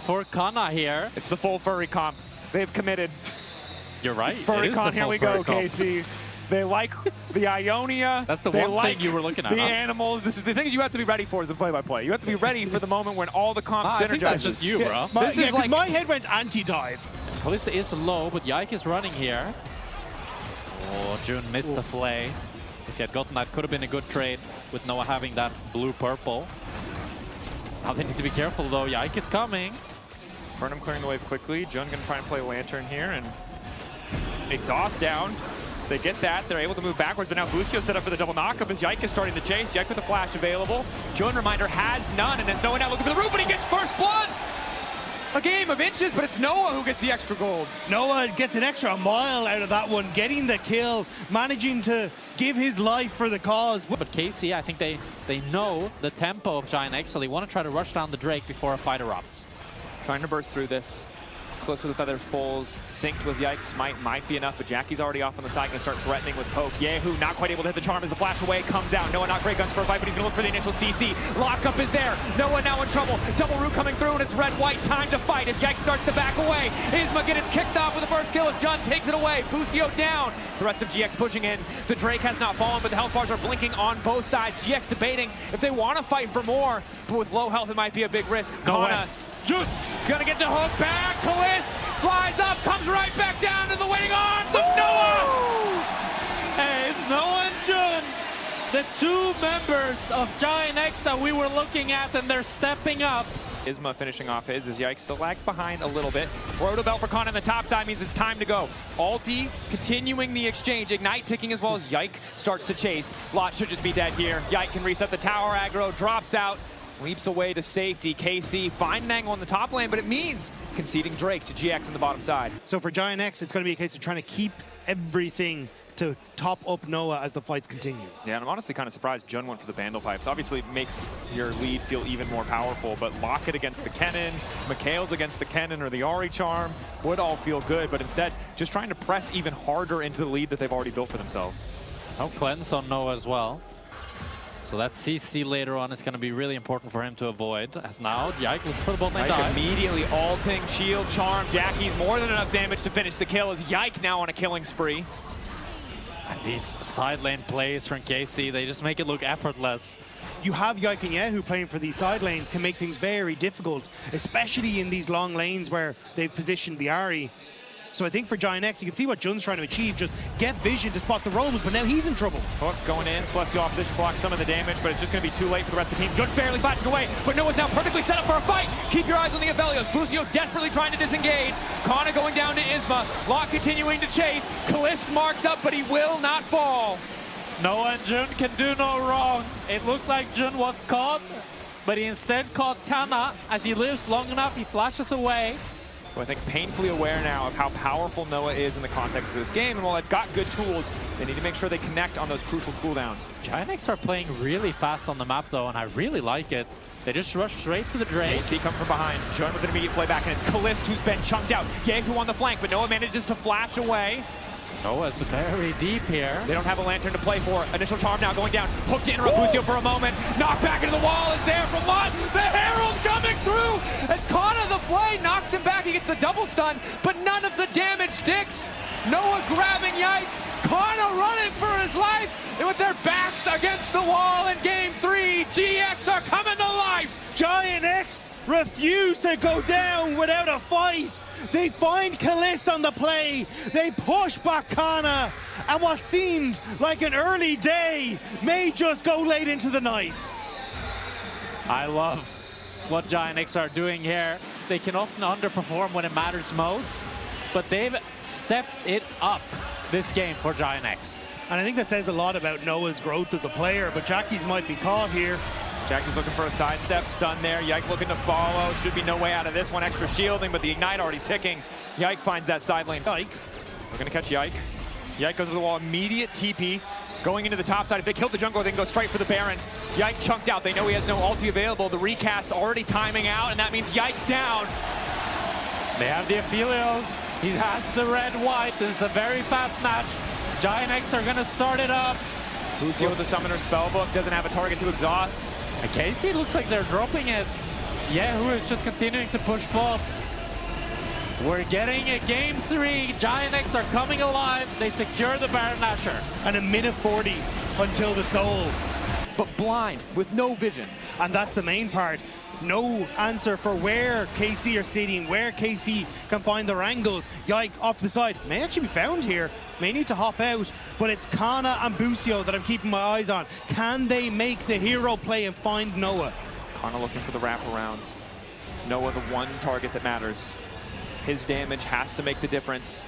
for Canna here. It's the full furry comp. They've committed. You're right. Furry comp, here we go, KC. They like the Ionia. That's the one thing you were looking at. The animals. This is the things you have to be ready for as a play-by-play. You have to be ready for the moment when all the comps synergize. I think that's just you, bro. This is like my head went anti-dive. Caliste is low, but Yike is running here. Oh, Jun missed the flay. If he had gotten that, could have been a good trade with Noah having that blue-purple. Now they need to be careful, though. Yike is coming. Burnham clearing the wave quickly. Jun gonna try and play Lantern here, and exhaust down. They get that. They're able to move backwards, but now Bucio set up for the double knockup as Yike is starting to chase. Yike with a flash available. Jun, reminder, has none, and it's Noah now looking for the roof, but he gets first blood. A game of inches, but it's Noah who gets the extra gold. Noah gets an extra mile out of that one, getting the kill, managing to give his life for the cause. But KC, I think they know the tempo of GIANTX, so they want to try to rush down the Drake before a fight erupts. Trying to burst through this. Close with the feather falls, synced with Yike. Smite might be enough, but Jackie's already off on the side, gonna start threatening with poke. Yehu not quite able to hit the charm as the flash away comes out. Noah not great guns for a fight, but he's gonna look for the initial CC. Lockup is there. Noah now in trouble. Double root coming through, and it's red-white. Time to fight as Yike starts to back away. Isma gets kicked off with the first kill as Jun takes it away. Bucio down. The rest of GX pushing in. The Drake has not fallen, but the health bars are blinking on both sides. GX debating if they want to fight for more, but with low health, it might be a big risk. Canna, Jun gonna get the hook back. Caliste flies up, comes right back down to the waiting arms of Noah! Hey, it's Noah and Jun, the two members of GIANTX that we were looking at, and they're stepping up. Isma finishing off his as Yike still lags behind a little bit. Rotobelt for Canna on the top side means it's time to go. Alti continuing the exchange. Ignite ticking as well as Yike starts to chase. Lot should just be dead here. Yike can reset the tower aggro, drops out. Leaps away to safety. KC find an angle on the top lane, but it means conceding Drake to GX on the bottom side. So for GIANTX, it's going to be a case of trying to keep everything to top up Noah as the fights continue. Yeah, and I'm honestly kind of surprised Jun went for the Vandal Pipes. Obviously, it makes your lead feel even more powerful, but Locket against the Kennen, Mikhail's against the Kennen or the Ahri Charm would all feel good, but instead, just trying to press even harder into the lead that they've already built for themselves. No cleanse on Noah as well. So that CC later on is going to be really important for him to avoid. As now, Yike looks for the bot lane dive. Immediately alting, shield, charm. Jackie's more than enough damage to finish the kill as Yike now on a killing spree. And these side lane plays from KC, they just make it look effortless. You have Yike and Yehu playing for these side lanes can make things very difficult, especially in these long lanes where they've positioned the Ahri. So I think for GIANTX, you can see what Jun's trying to achieve, just get vision to spot the roams, but now he's in trouble. Hook going in, Celestial opposition blocks some of the damage, but it's just going to be too late for the rest of the team. Jun barely flashing away, but Noah's now perfectly set up for a fight. Keep your eyes on the Aphelios. Bucio desperately trying to disengage. Canna going down to Isma. Lot continuing to chase. Caliste marked up, but he will not fall. Noah and Jun can do no wrong. It looks like Jun was caught, but he instead caught Canna. As he lives long enough, he flashes away. I think painfully aware now of how powerful Noah is in the context of this game, and while they've got good tools, they need to make sure they connect on those crucial cooldowns. GIANTX are playing really fast on the map though, and I really like it. They just rush straight to the Drake. AC coming from behind, Jun with an immediate playback, and it's Caliste who's been chunked out. Yehu on the flank, but Noah manages to flash away. Noah's very deep here. They don't have a lantern to play for. Initial charm now going down. Hook to interrupt Bucio for a moment. Knock back into the wall is there from Lot. The Herald coming through as Canna the play knocks him back. He gets the double stun, but none of the damage sticks. Noah grabbing Yike. Canna running for his life. And with their backs against the wall in game 3, GX are coming to life. GIANTX refuse to go down without a fight. They find Caliste on the play. They push back Canna, and what seemed like an early day may just go late into the night. I love what GIANTX are doing here. They can often underperform when it matters most, but they've stepped it up this game for GIANTX. And I think that says a lot about Noah's growth as a player, but Jackie's might be caught here. Jackie's looking for a sidestep, stun there. Yike looking to follow. Should be no way out of this one. Extra shielding, but the Ignite already ticking. Yike finds that side lane. Yike. We're going to catch Yike. Yike goes to the wall, immediate TP. Going into the top side. If they kill the jungler, they can go straight for the Baron. Yike chunked out. They know he has no ulti available. The recast already timing out, and that means Yike down. They have the Aphelios. He has the red-white. This is a very fast match. GIANTX are going to start it up. Bucio with the Summoner Spellbook doesn't have a target to exhaust. KC looks like they're dropping it. Yahoo is just continuing to push both. We're getting a game 3. GIANTX are coming alive. They secure the Baron Nashor. And a minute 40 until the soul. But blind, with no vision. And that's the main part. No answer for where KC are sitting, where KC can find their angles. Yike off the side, may actually be found here, may need to hop out, but it's Canna and Busio that I'm keeping my eyes on. Can they make the hero play and find Noah? Canna looking for the wraparounds. Noah, the one target that matters. His damage has to make the difference.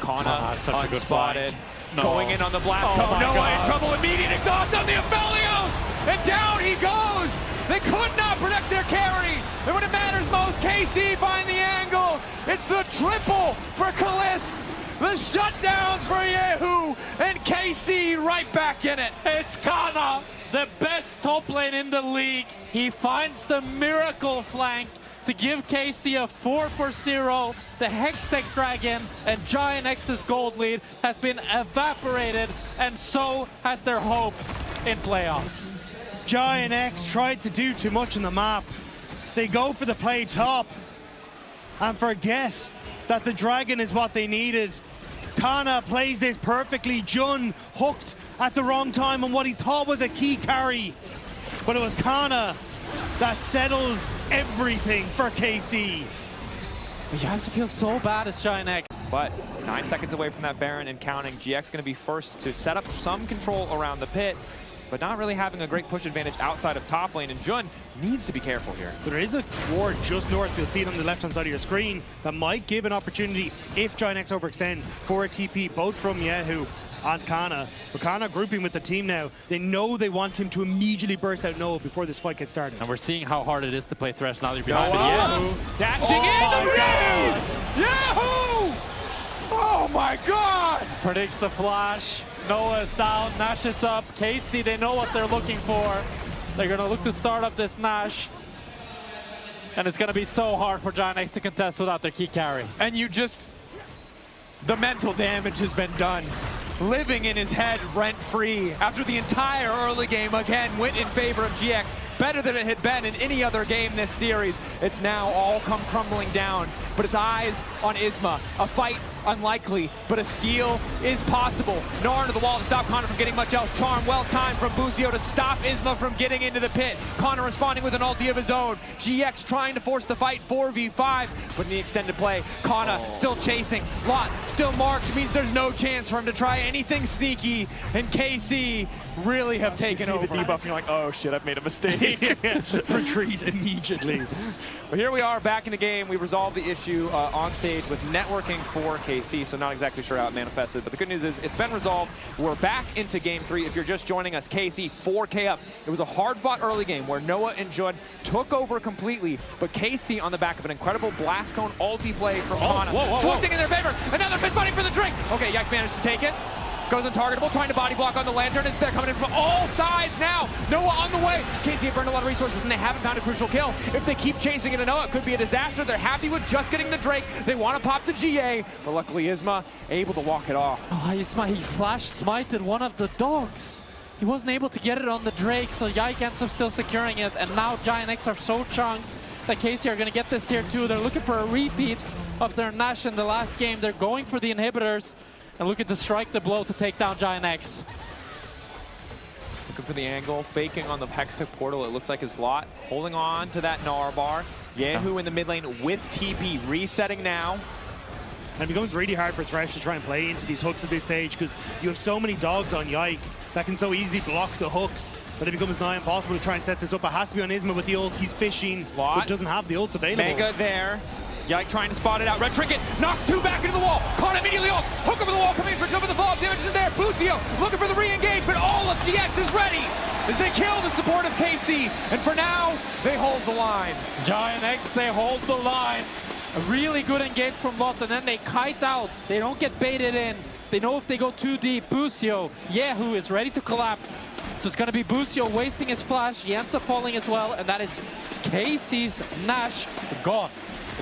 Canna unspotted. No. Going in on the blast cone. Noah in trouble. Immediate exhaust on the Aphelios. And down he goes. They could not protect their carry. And when it matters most, KC find the angle. It's the triple for Caliste. The shutdowns for Yahoo. And KC right back in it. It's Canna, the best top lane in the league. He finds the miracle flank to give KC a 4-0. The Hextech Dragon and GIANTX's gold lead has been evaporated, and so has their hopes in playoffs. GIANTX tried to do too much on the map. They go for the play top and forget that the dragon is what they needed. Canna plays this perfectly. Jun hooked at the wrong time on what he thought was a key carry, but it was Canna that settles everything for KC. You have to feel so bad as GIANTX. But 9 seconds away from that Baron and counting. GX going to be first to set up some control around the pit, but not really having a great push advantage outside of top lane. And Jun needs to be careful here. There is a ward just north, you'll see it on the left-hand side of your screen, that might give an opportunity if GIANTX overextend for a TP, both from Yahoo and Canna. But Canna grouping with the team now. They know they want him to immediately burst out Noah before this fight gets started. And we're seeing how hard it is to play Thresh now that you're behind. Yahoo dashing in the God. Yahoo! Oh my God! Predicts the flash. Noah is down, Nash is up. KC, they know what they're looking for. They're gonna look to start up this Nash. And it's gonna be so hard for GIANTX to contest without their key carry. And the mental damage has been done. Living in his head rent-free after the entire early game again went in favor of GX, better than it had been in any other game this series. It's now all come crumbling down, but it's eyes on Isma. A fight unlikely, but a steal is possible. Gnar into the wall to stop Canna from getting much else. Charm well timed from Busio to stop Isma from getting into the pit. Canna responding with an ulti of his own. GX trying to force the fight 4v5, but in the extended play, Canna still chasing. Lot still marked, means there's no chance for him to try anything sneaky, and KC really have taken over. The debuff and you're like, oh shit, I've made a mistake. Retreat immediately. But here we are back in the game. We resolved the issue on stage with networking for KC, so not exactly sure how it manifested. But the good news is it's been resolved. We're back into game 3. If you're just joining us, KC 4K up. It was a hard-fought early game where Noah and Jun took over completely, but KC on the back of an incredible blast cone ulti play from Canna. Swifting in their favor. Another fist fighting for the drink. Okay, Yike managed to take it. Goes untargetable, trying to body block on the lantern. It's there coming in from all sides now. Noah on the way. KC have burned a lot of resources and they haven't found a crucial kill. If they keep chasing into Noah, it could be a disaster. They're happy with just getting the Drake. They want to pop the GA, but luckily Isma able to walk it off. Oh, Isma, he flash smited one of the dogs. He wasn't able to get it on the Drake, so Yike ends up still securing it. And now GIANTX are so chunked that KC are going to get this here too. They're looking for a repeat of their Nash in the last game. They're going for the inhibitors and looking to strike the blow to take down GIANTX. Looking for the angle, faking on the Hextech portal. It looks like his Lot holding on to that Gnar bar. Yahoo in the mid lane with TP, resetting now. And it becomes really hard for Thresh to try and play into these hooks at this stage because you have so many dogs on Yike that can so easily block the hooks that it becomes nigh impossible to try and set this up. It has to be on Isma with the ult. He's fishing, but doesn't have the ult available. Mega there. Yike trying to spot it out. Red Trinket knocks 2 back into the wall. Canna immediately ult. Hook over the wall, coming in for jump of the fall. Damage is there. Busio looking for the re-engage, but all of GX is ready as they kill the support of KC. And for now, they hold the line. GIANTX, they hold the line. A really good engage from Lot, and then they kite out. They don't get baited in. They know if they go too deep, Busio, Yahoo is ready to collapse. So it's going to be Busio wasting his flash. He ends up falling as well, and that is KC's Nash gone.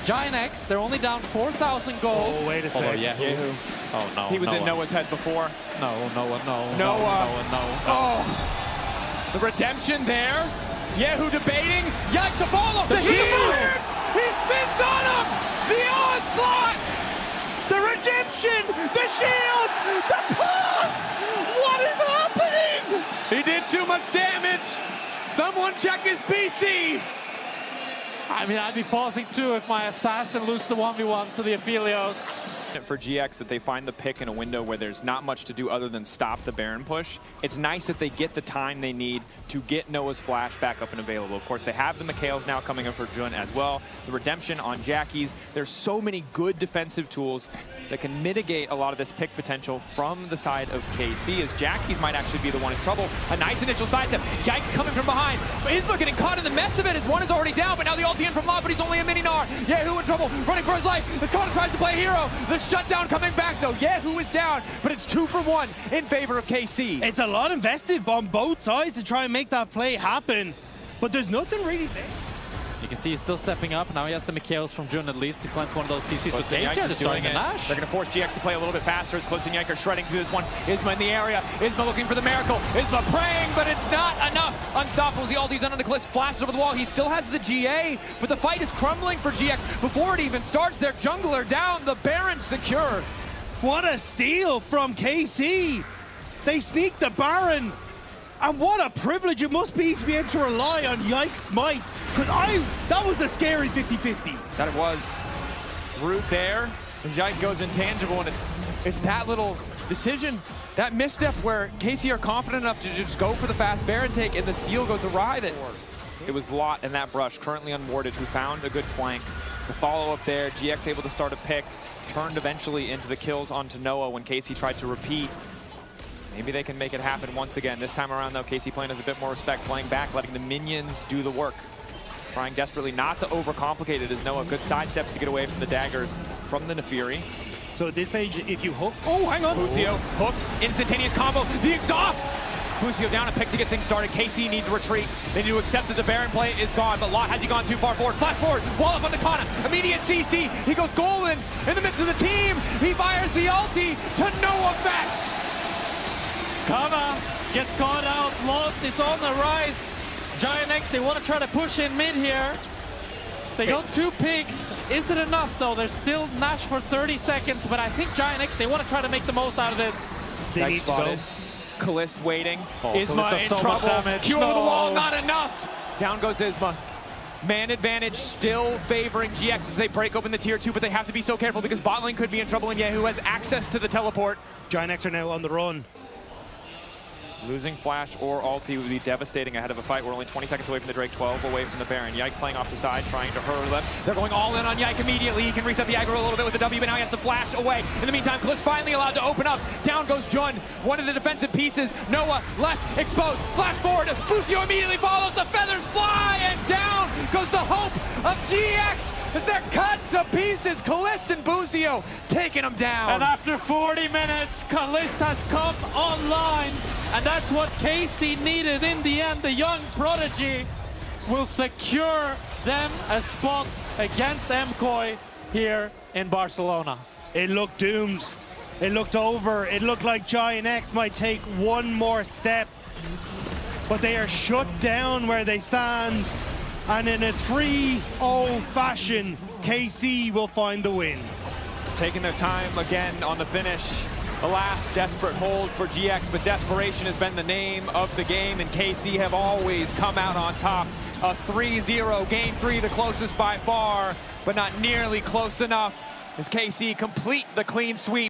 GIANTX, they're only down 4,000 gold. Oh, wait a second. Yahoo. Oh, no. He was in Noah's head before. No. Noah. Oh, the redemption there. Yehu debating. Yike to follow. The shield! He spins on him. The onslaught. The redemption! The shield! The pause! What is happening? He did too much damage. Someone check his PC. I mean, I'd be pausing too if my assassin loses the 1v1 to the Aphelios. For GX that they find the pick in a window where there's not much to do other than stop the Baron push. It's nice that they get the time they need to get Noah's flash back up and available. Of course, they have the Mikhails now coming up for Jun as well. The redemption on Jackie's. There's so many good defensive tools that can mitigate a lot of this pick potential from the side of KC, as Jackie's might actually be the one in trouble. A nice initial sidestep. Yike coming from behind. But Isma getting caught in the mess of it as one is already down, but now the ulti in from Lob, but he's only a mini-gnar. Yehu in trouble, running for his life. As Canna tries to play hero. The shutdown coming back though. Yehu is down, but it's 2 for 1 in favor of KC. It's a lot invested on both sides to try and make that play happen, but there's nothing really there. You can see he's still stepping up. Now he has the Mikhails from Jun at least to cleanse one of those CCs. But Yike KC are just destroying doing the it. Nash. They're going to force GX to play a little bit faster as Caliste and Yike are shredding through this one. Isma in the area. Isma looking for the miracle. Isma praying, but it's not enough. Unstoppable. The ulti's under the Caliste, flashes over the wall. He still has the GA, but the fight is crumbling for GX. Before it even starts, their jungler down. The Baron secure. What a steal from KC. They sneak the Baron. And what a privilege it must be to be able to rely on Yike's smite. Because that was a scary 50-50. That it was. Root there. As Yike goes intangible, and it's that little decision, that misstep where KC are confident enough to just go for the fast Baron take, and the steal goes awry. That it was Lot and that brush, currently unwarded, who found a good flank. The follow-up there, GX able to start a pick, turned eventually into the kills onto Noah when KC tried to repeat. Maybe they can make it happen once again. This time around, though, KC playing with a bit more respect, playing back, letting the minions do the work. Trying desperately not to overcomplicate it as Noah good sidesteps to get away from the daggers from the Nefiri. So at this stage, if you hook... Oh, hang on. Pusio hooked, instantaneous combo, the exhaust! Pusio down a pick to get things started. KC need to retreat. They need to accept that the Baron play is gone, but Lot, has he gone too far forward? Flash forward, wall up on the Canna, immediate CC. He goes golden in the midst of the team. He fires the ulti to no effect. Canna gets caught out. Lot is on the rise. GIANTX, they want to try to push in mid here. They got 2 picks. Is it enough though? There's still Nash for 30 seconds, but I think GIANTX, they want to try to make the most out of this. They need to go. Caliste waiting. Oh, Isma in so much trouble. damage. Q No. over the wall, not enough. Down goes Isma. Man advantage still favoring GX as they break open the tier 2, but they have to be so careful because bot lane could be in trouble, and Yehu has access to the teleport. GIANTX are now on the run. Losing flash or ulti would be devastating ahead of a fight. We're only 20 seconds away from the Drake, 12 away from the Baron. Yike playing off the side, trying to hurl them. They're going all in on Yike immediately. He can reset the aggro a little bit with the W, but now he has to flash away. In the meantime, Caliste finally allowed to open up. Down goes Jun, one of the defensive pieces. Noah left, exposed, flash forward. Fusio immediately follows, the feathers fly, and down goes the hope of GX as they're cut to pieces. Caliste and Fusio taking them down. And after 40 minutes, Caliste has come online. And that's what KC needed in the end. The young prodigy will secure them a spot against MKOI here in Barcelona. It looked doomed. It looked over. It looked like GIANTX might take one more step. But they are shut down where they stand. And in a 3-0 fashion, KC will find the win. Taking their time again on the finish. A last desperate hold for GX, but desperation has been the name of the game, and KC have always come out on top. A 3-0, game 3, the closest by far, but not nearly close enough as KC complete the clean sweep.